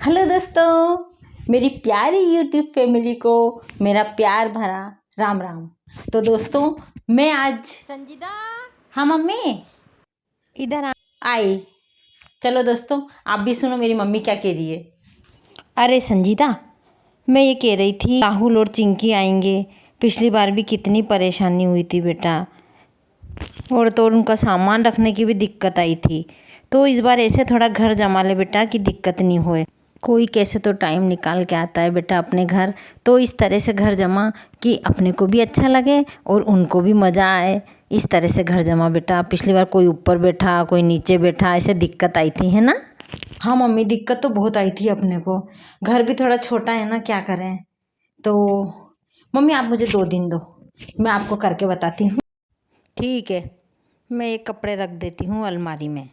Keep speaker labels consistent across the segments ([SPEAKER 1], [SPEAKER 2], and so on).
[SPEAKER 1] Hello दोस्तों, मेरी प्यारी यूट्यूब फैमिली को मेरा प्यार भरा राम राम। तो दोस्तों मैं आज
[SPEAKER 2] संजीदा,
[SPEAKER 1] हाँ मम्मी
[SPEAKER 2] इधर
[SPEAKER 1] आई। चलो दोस्तों आप भी सुनो मेरी मम्मी क्या कह रही है।
[SPEAKER 2] अरे संजीदा, मैं ये कह रही थी राहुल और चिंकी आएंगे। पिछली बार भी कितनी परेशानी हुई थी बेटा, और तो उनका सामान रखने की भी दिक्कत आई थी। तो इस बार ऐसे थोड़ा घर जमा ले बेटा कि दिक्कत नहीं होए। कोई कैसे तो टाइम निकाल के आता है बेटा अपने घर, तो इस तरह से घर जमा कि अपने को भी अच्छा लगे और उनको भी मज़ा आए। इस तरह से घर जमा बेटा। पिछली बार कोई ऊपर बैठा कोई नीचे बैठा, ऐसे दिक्कत आई थी, है ना।
[SPEAKER 1] हाँ मम्मी दिक्कत तो बहुत आई थी अपने को, घर भी थोड़ा छोटा है ना, क्या करें। तो मम्मी आप मुझे 2 दिन दो, मैं आपको करके बताती हूँ।
[SPEAKER 2] ठीक है, मैं एक कपड़े रख देती हूँ अलमारी में।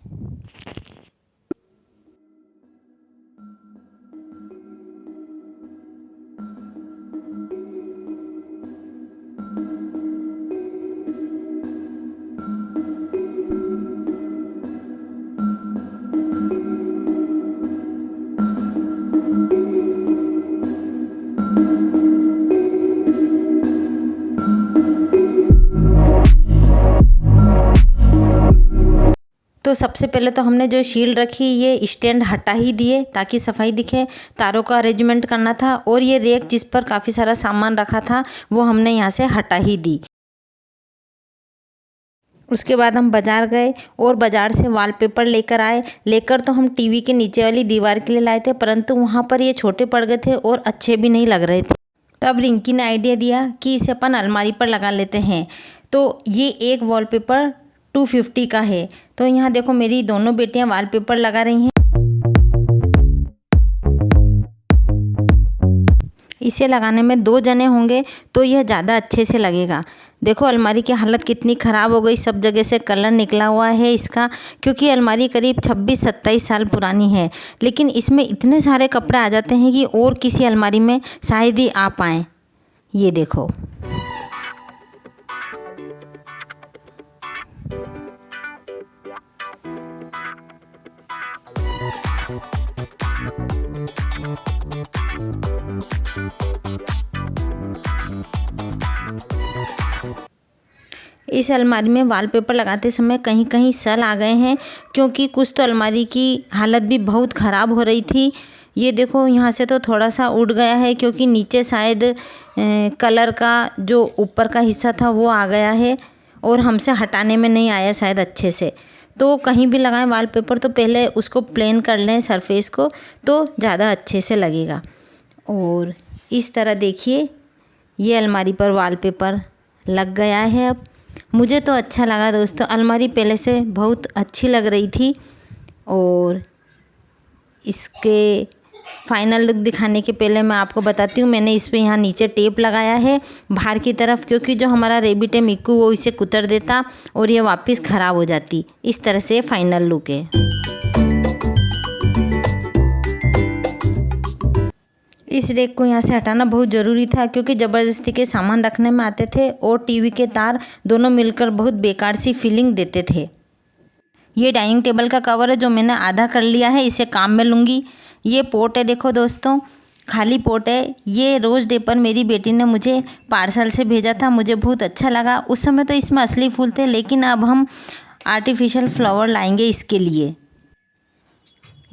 [SPEAKER 2] तो सबसे पहले तो हमने जो शील्ड रखी ये स्टैंड हटा ही दिए ताकि सफाई दिखे। तारों का अरेंजमेंट करना था और ये रैक जिस पर काफ़ी सारा सामान रखा था वो हमने यहाँ से हटा ही दी। उसके बाद हम बाज़ार गए और बाज़ार से वॉलपेपर लेकर आए। लेकर तो हम टीवी के नीचे वाली दीवार के लिए लाए थे, परंतु वहाँ पर ये छोटे पड़ गए थे और अच्छे भी नहीं लग रहे थे। तब रिंकी ने आइडिया दिया कि इसे अपन अलमारी पर लगा लेते हैं। तो ये एक वॉलपेपर 250 का है। तो यहाँ देखो मेरी दोनों बेटियाँ वॉलपेपर लगा रही हैं। इसे लगाने में 2 जने होंगे तो यह ज़्यादा अच्छे से लगेगा। देखो अलमारी की हालत कितनी ख़राब हो गई, सब जगह से कलर निकला हुआ है इसका, क्योंकि अलमारी करीब 26-27 साल पुरानी है। लेकिन इसमें इतने सारे कपड़े आ जाते हैं कि और किसी अलमारी में शायद ही आ पाएँ। ये देखो इस अलमारी में वॉलपेपर लगाते समय कहीं कहीं सल आ गए हैं, क्योंकि कुछ तो अलमारी की हालत भी बहुत ख़राब हो रही थी। ये देखो यहाँ से तो थोड़ा सा उड़ गया है, क्योंकि नीचे शायद कलर का जो ऊपर का हिस्सा था वो आ गया है और हमसे हटाने में नहीं आया शायद अच्छे से। तो कहीं भी लगाएं वॉलपेपर तो पहले उसको प्लेन कर लें सरफेस को, तो ज़्यादा अच्छे से लगेगा। और इस तरह देखिए ये अलमारी पर वॉलपेपर लग गया है। अब मुझे तो अच्छा लगा दोस्तों, अलमारी पहले से बहुत अच्छी लग रही थी। और इसके फाइनल लुक दिखाने के पहले मैं आपको बताती हूँ, मैंने इस पे यहाँ नीचे टेप लगाया है बाहर की तरफ, क्योंकि जो हमारा रेबिट है मिक्कू वो इसे कुतर देता और ये वापस ख़राब हो जाती। इस तरह से फाइनल लुक है। इस रैक को यहाँ से हटाना बहुत ज़रूरी था, क्योंकि ज़बरदस्ती के सामान रखने में आते थे और टीवी के तार दोनों मिलकर बहुत बेकार सी फीलिंग देते थे। ये डाइनिंग टेबल का कवर है जो मैंने आधा कर लिया है, इसे काम में लूँगी। ये पोट है, देखो दोस्तों खाली पोट है। ये रोज़ डे पर मेरी बेटी ने मुझे पार्सल से भेजा था, मुझे बहुत अच्छा लगा। उस समय तो इसमें असली फूल थे, लेकिन अब हम आर्टिफिशियल फ्लावर लाएंगे इसके लिए।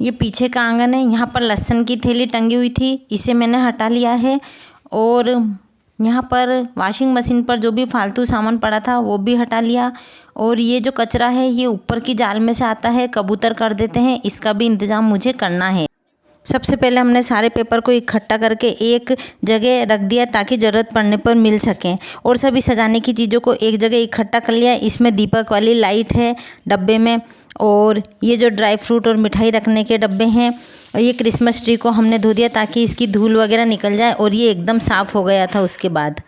[SPEAKER 2] ये पीछे का आंगन है, यहाँ पर लहसुन की थैली टंगी हुई थी, इसे मैंने हटा लिया है। और यहाँ पर वॉशिंग मशीन पर जो भी फालतू सामान पड़ा था वो भी हटा लिया। और ये जो कचरा है ये ऊपर की जाल में से आता है, कबूतर कर देते हैं, इसका भी इंतज़ाम मुझे करना है। सबसे पहले हमने सारे पेपर को इकट्ठा करके एक जगह रख दिया ताकि ज़रूरत पड़ने पर मिल सकें। और सभी सजाने की चीज़ों को एक जगह इकट्ठा कर लिया। इसमें दीपक वाली लाइट है डब्बे में, और ये जो ड्राई फ्रूट और मिठाई रखने के डब्बे हैं। और ये क्रिसमस ट्री को हमने धो दिया ताकि इसकी धूल वगैरह निकल जाए, और ये एकदम साफ़ हो गया था उसके बाद।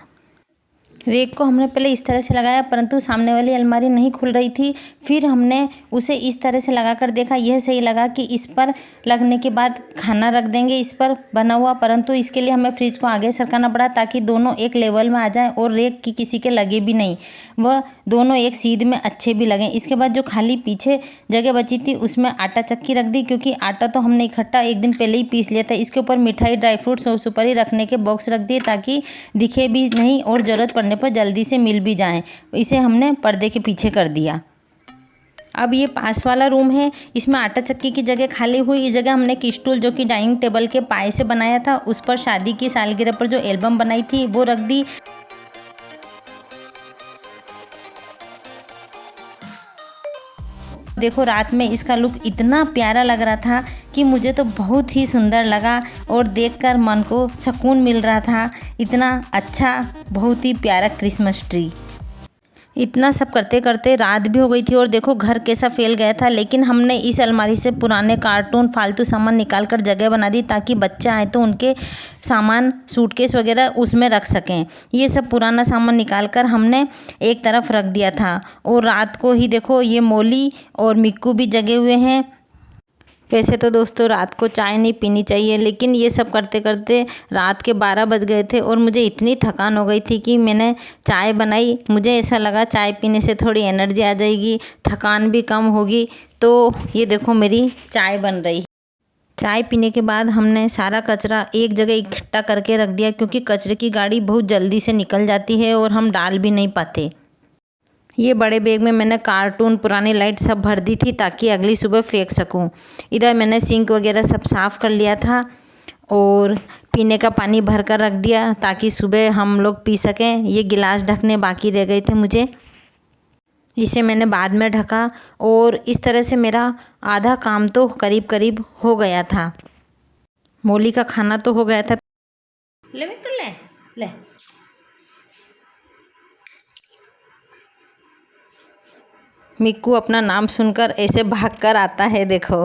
[SPEAKER 2] रैक को हमने पहले इस तरह से लगाया, परंतु सामने वाली अलमारी नहीं खुल रही थी। फिर हमने उसे इस तरह से लगा कर देखा, यह सही लगा कि इस पर लगने के बाद खाना रख देंगे इस पर बना हुआ, परंतु इसके लिए हमें फ्रिज को आगे सरकाना पड़ा ताकि दोनों एक लेवल में आ जाए और रैक की किसी के लगे भी नहीं, वह दोनों एक सीध में अच्छे भी लगें। इसके बाद जो खाली पीछे जगह बची थी उसमें आटा चक्की रख दी, क्योंकि आटा तो हमने इकट्ठा एक दिन पहले ही पीस लिया था। इसके ऊपर मिठाई, ड्राई फ्रूट्स और सुपारी रखने के बॉक्स रख दिए ताकि दिखे भी नहीं और ज़रूरत पड़ने पर जल्दी से मिल भी जाएं। इसे हमने पर्दे के पीछे कर दिया। अब ये पास वाला रूम है, इसमें आटा चक्की की जगह खाली हुई। इस जगह हमने एक स्टूल जो कि डाइनिंग टेबल के पाए से बनाया था, उस पर शादी की सालगिरह पर जो एल्बम बनाई थी वो रख दी। देखो रात में इसका लुक इतना प्यारा लग रहा था कि मुझे तो बहुत ही सुंदर लगा और देखकर मन को सुकून मिल रहा था। इतना अच्छा, बहुत ही प्यारा क्रिसमस ट्री। इतना सब करते करते रात भी हो गई थी और देखो घर कैसा फैल गया था। लेकिन हमने इस अलमारी से पुराने कार्टून, फालतू सामान निकाल कर जगह बना दी ताकि बच्चे आए तो उनके सामान, सूटकेस वगैरह उसमें रख सकें। ये सब पुराना सामान निकाल कर हमने एक तरफ रख दिया था। और रात को ही देखो ये मोली और मिक्कू भी जगे हुए हैं। वैसे तो दोस्तों रात को चाय नहीं पीनी चाहिए, लेकिन ये सब करते करते रात के 12 बज गए थे और मुझे इतनी थकान हो गई थी कि मैंने चाय बनाई। मुझे ऐसा लगा चाय पीने से थोड़ी एनर्जी आ जाएगी, थकान भी कम होगी। तो ये देखो मेरी चाय बन रही। चाय पीने के बाद हमने सारा कचरा एक जगह इकट्ठा करके रख दिया, क्योंकि कचरे की गाड़ी बहुत जल्दी से निकल जाती है और हम डाल भी नहीं पाते। ये बड़े बैग में मैंने कार्टून, पुरानी लाइट सब भर दी थी ताकि अगली सुबह फेंक सकूं। इधर मैंने सिंक वगैरह सब साफ़ कर लिया था और पीने का पानी भर कर रख दिया ताकि सुबह हम लोग पी सकें। ये गिलास ढकने बाकी रह गए थे मुझे, इसे मैंने बाद में ढका। और इस तरह से मेरा आधा काम तो करीब करीब हो गया था। मोली का खाना तो हो गया था। ले मिट्टू ले ले। मिक्कू अपना नाम सुनकर ऐसे भागकर आता है देखो।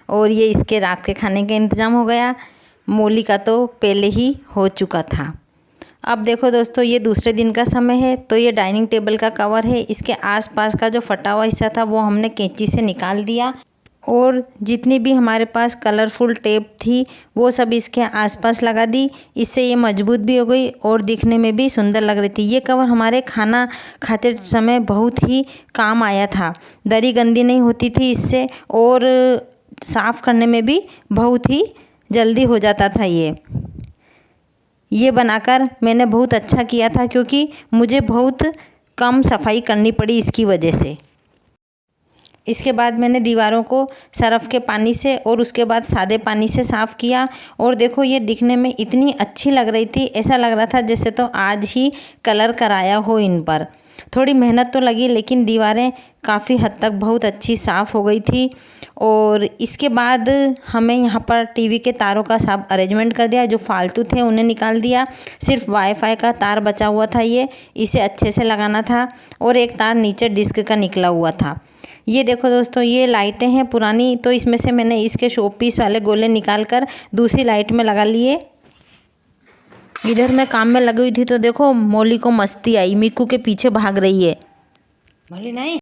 [SPEAKER 2] और ये इसके रात के खाने का इंतज़ाम हो गया। मोली का तो पहले ही हो चुका था। अब देखो दोस्तों ये दूसरे दिन का समय है। तो ये डाइनिंग टेबल का कवर है, इसके आसपास का जो फटा हुआ हिस्सा था वो हमने कैंची से निकाल दिया। और जितनी भी हमारे पास कलरफुल टेप थी वो सब इसके आसपास लगा दी। इससे ये मजबूत भी हो गई और दिखने में भी सुंदर लग रही थी। ये कवर हमारे खाना खाते समय बहुत ही काम आया था। दरी गंदी नहीं होती थी इससे और साफ़ करने में भी बहुत ही जल्दी हो जाता था। ये बनाकर मैंने बहुत अच्छा किया था, क्योंकि मुझे बहुत कम सफाई करनी पड़ी इसकी वजह से। इसके बाद मैंने दीवारों को सरफ के पानी से और उसके बाद सादे पानी से साफ़ किया। और देखो ये दिखने में इतनी अच्छी लग रही थी, ऐसा लग रहा था जैसे तो आज ही कलर कराया हो इन पर। थोड़ी मेहनत तो लगी, लेकिन दीवारें काफ़ी हद तक बहुत अच्छी साफ़ हो गई थी। और इसके बाद हमें यहाँ पर टीवी के तारों का सब अरेंजमेंट कर दिया। जो फालतू थे उन्हें निकाल दिया, सिर्फ वाईफाई का तार बचा हुआ था, इसे अच्छे से लगाना था। और एक तार नीचे डिस्क का निकला हुआ था। ये देखो दोस्तों ये लाइटें हैं पुरानी, तो इसमें से मैंने इसके शो पीस वाले गोले निकाल कर दूसरी लाइट में लगा लिए। इधर मैं काम में लगी हुई थी तो देखो मोली को मस्ती आई, मिक्कू के पीछे भाग रही है। मोली नहीं,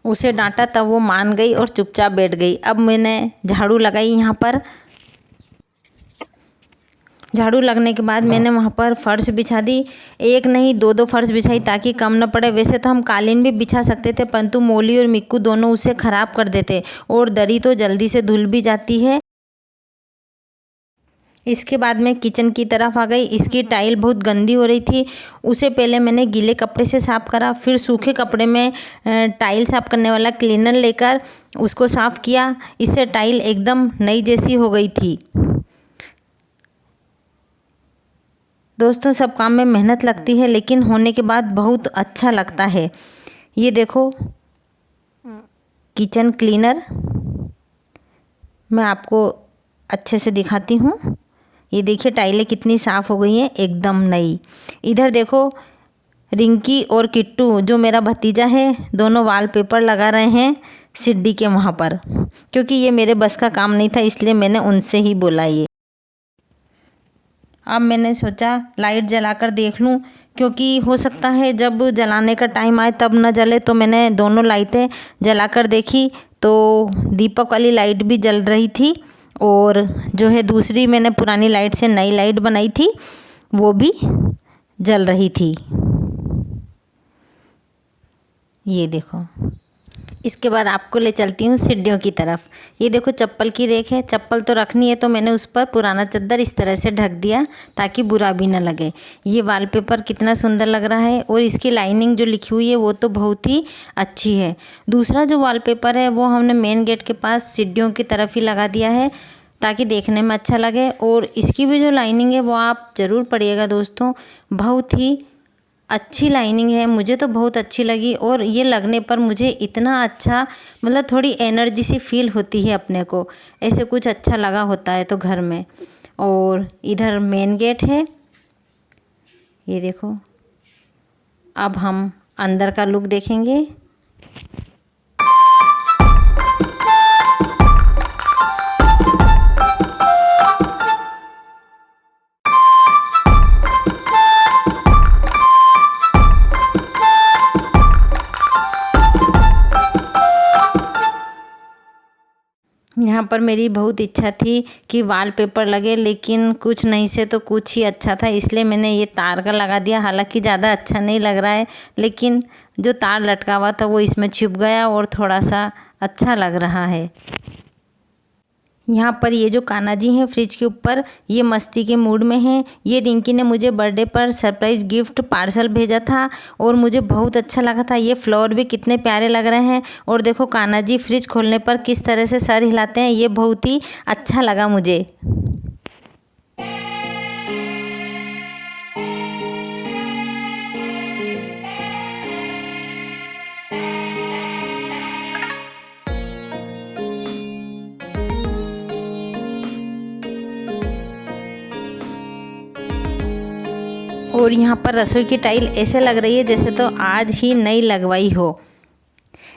[SPEAKER 2] उसे डांटा तब वो मान गई और चुपचाप बैठ गई। अब मैंने झाड़ू लगाई यहाँ पर। झाड़ू लगने के बाद मैंने वहाँ पर फ़र्श बिछा दी। एक नहीं दो फ़र्श बिछाई ताकि कम न पड़े। वैसे तो हम कालीन भी बिछा सकते थे, परंतु मोली और मिक्कू दोनों उसे ख़राब कर देते और दरी तो जल्दी से धुल भी जाती है। इसके बाद मैं किचन की तरफ आ गई। इसकी टाइल बहुत गंदी हो रही थी, उसे पहले मैंने गीले कपड़े से साफ़ करा, फिर सूखे कपड़े में टाइल साफ़ करने वाला क्लीनर लेकर उसको साफ़ किया। इससे टाइल एकदम नई जैसी हो गई थी। दोस्तों सब काम में मेहनत लगती है, लेकिन होने के बाद बहुत अच्छा लगता है। ये देखो किचन क्लीनर मैं आपको अच्छे से दिखाती हूँ। ये देखिए टाइलें कितनी साफ़ हो गई हैं, एकदम नई। इधर देखो रिंकी और किट्टू जो मेरा भतीजा है, दोनों वॉलपेपर लगा रहे हैं सीढ़ी के वहाँ पर। क्योंकि ये मेरे बस का काम नहीं था, इसलिए मैंने उनसे ही बोला। ये अब मैंने सोचा लाइट जलाकर देख लूं, क्योंकि हो सकता है जब जलाने का टाइम आए तब न जले। तो मैंने दोनों लाइटें जलाकर देखी तो दीपक वाली लाइट भी जल रही थी, और जो है दूसरी मैंने पुरानी लाइट से नई लाइट बनाई थी वो भी जल रही थी। ये देखो। इसके बाद आपको ले चलती हूँ सीढ़ियों की तरफ। ये देखो चप्पल की रेख है, चप्पल तो रखनी है तो मैंने उस पर पुराना चद्दर इस तरह से ढक दिया ताकि बुरा भी ना लगे। ये वॉलपेपर कितना सुंदर लग रहा है, और इसकी लाइनिंग जो लिखी हुई है वो तो बहुत ही अच्छी है। दूसरा जो वॉलपेपर है वो हमने मेन गेट के पास सीढ़ियों की तरफ ही लगा दिया है ताकि देखने में अच्छा लगे। और इसकी भी जो लाइनिंग है वो आप ज़रूर पढ़िएगा दोस्तों, बहुत ही अच्छी लाइनिंग है, मुझे तो बहुत अच्छी लगी। और ये लगने पर मुझे इतना अच्छा, मतलब थोड़ी एनर्जी सी फील होती है अपने को, ऐसे कुछ अच्छा लगा होता है तो घर में। और इधर मेन गेट है, ये देखो। अब हम अंदर का लुक देखेंगे। यहाँ पर मेरी बहुत इच्छा थी कि वॉलपेपर लगे, लेकिन कुछ नहीं से तो कुछ ही अच्छा था, इसलिए मैंने ये तार का लगा दिया। हालांकि ज़्यादा अच्छा नहीं लग रहा है, लेकिन जो तार लटका हुआ था वो इसमें छिप गया और थोड़ा सा अच्छा लग रहा है। यहाँ पर ये जो कान्हा जी हैं फ्रिज के ऊपर, ये मस्ती के मूड में हैं। ये रिंकी ने मुझे बर्थडे पर सरप्राइज़ गिफ्ट पार्सल भेजा था और मुझे बहुत अच्छा लगा था। ये फ्लावर भी कितने प्यारे लग रहे हैं, और देखो कान्हा जी फ्रिज खोलने पर किस तरह से सर हिलाते हैं, ये बहुत ही अच्छा लगा मुझे। और यहाँ पर रसोई की टाइल ऐसे लग रही है जैसे तो आज ही नई लगवाई हो।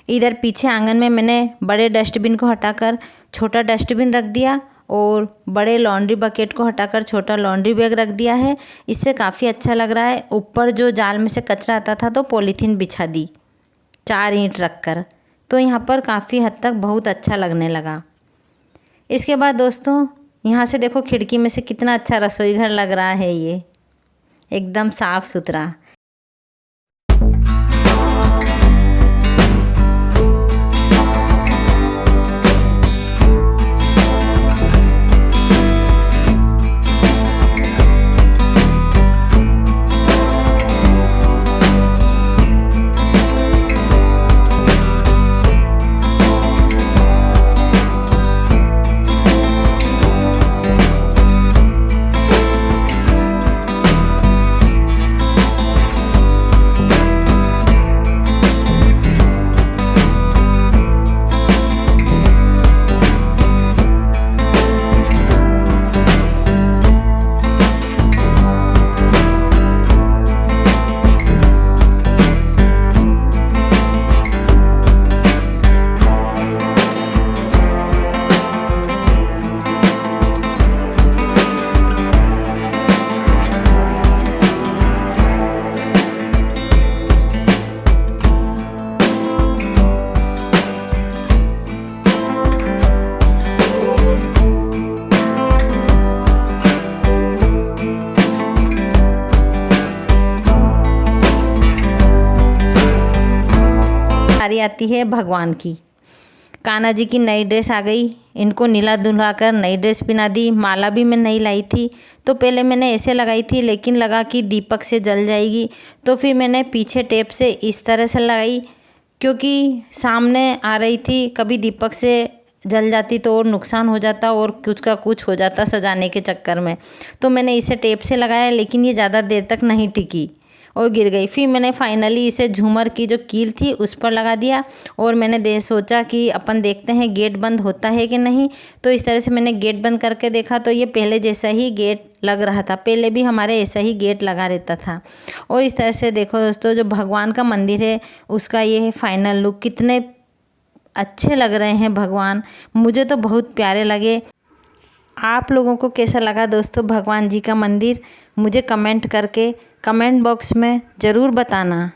[SPEAKER 2] इधर पीछे आंगन में मैंने बड़े डस्टबिन को हटाकर छोटा डस्टबिन रख दिया, और बड़े लॉन्ड्री बकेट को हटाकर छोटा लॉन्ड्री बैग रख दिया है। इससे काफ़ी अच्छा लग रहा है। ऊपर जो जाल में से कचरा आता था तो पॉलीथीन बिछा दी 4 ईंट रख कर, तो यहाँ पर काफ़ी हद तक बहुत अच्छा लगने लगा। इसके बाद दोस्तों यहाँ से देखो खिड़की में से कितना अच्छा रसोई घर लग रहा है, ये एकदम साफ सुथरा। बारी आती है भगवान की। कान्हा जी की नई ड्रेस आ गई, इनको नीला धुलाकर नई ड्रेस पहना दी। माला भी मैं नई लाई थी, तो पहले मैंने ऐसे लगाई थी, लेकिन लगा कि दीपक से जल जाएगी, तो फिर मैंने पीछे टेप से इस तरह से लगाई, क्योंकि सामने आ रही थी। कभी दीपक से जल जाती तो और नुकसान हो जाता और कुछ का कुछ हो जाता सजाने के चक्कर में, तो मैंने इसे टेप से लगाया, लेकिन ये ज़्यादा देर तक नहीं टिकी और गिर गई। फिर मैंने फाइनली इसे झूमर की जो कील थी उस पर लगा दिया, और मैंने सोचा कि अपन देखते हैं गेट बंद होता है कि नहीं। तो इस तरह से मैंने गेट बंद करके देखा तो ये पहले जैसा ही गेट लग रहा था। पहले भी हमारे ऐसा ही गेट लगा रहता था। और इस तरह से देखो दोस्तों, जो भगवान का मंदिर है उसका ये है फाइनल लुक। कितने अच्छे लग रहे हैं भगवान, मुझे तो बहुत प्यारे लगे। आप लोगों को कैसा लगा दोस्तों भगवान जी का मंदिर, मुझे कमेंट करके कमेंट बॉक्स में ज़रूर बताना।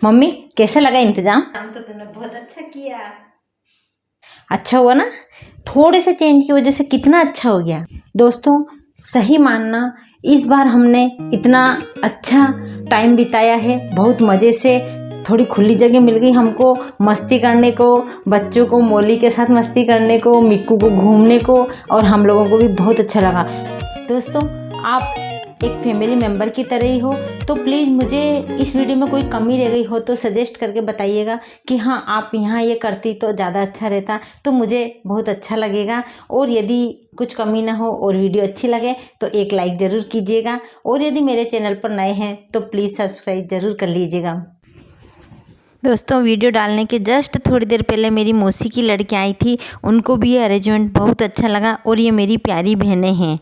[SPEAKER 1] मम्मी कैसा लगा इंतजाम?
[SPEAKER 2] काम तो तूने बहुत अच्छा किया।
[SPEAKER 1] अच्छा हुआ ना, थोड़े से चेंज की वजह से कितना अच्छा हो गया। दोस्तों सही मानना, इस बार हमने इतना अच्छा टाइम बिताया है, बहुत मज़े से। थोड़ी खुली जगह मिल गई हमको मस्ती करने को, बच्चों को मौली के साथ मस्ती करने को, मिक्कू को घूमने को, और हम लोगों को भी बहुत अच्छा लगा। दोस्तों आप एक फैमिली मेम्बर की तरह ही हो, तो प्लीज़ मुझे इस वीडियो में कोई कमी रह गई हो तो सजेस्ट करके बताइएगा कि हाँ आप यहाँ ये करती तो ज़्यादा अच्छा रहता, तो मुझे बहुत अच्छा लगेगा। और यदि कुछ कमी ना हो और वीडियो अच्छी लगे तो एक लाइक ज़रूर कीजिएगा, और यदि मेरे चैनल पर नए हैं तो प्लीज़ सब्सक्राइब ज़रूर कर लीजिएगा।
[SPEAKER 2] दोस्तों वीडियो डालने के जस्ट थोड़ी देर पहले मेरी मौसी की लड़की आई थी, उनको भी ये अरेंजमेंट बहुत अच्छा लगा और ये मेरी प्यारी बहनें हैं।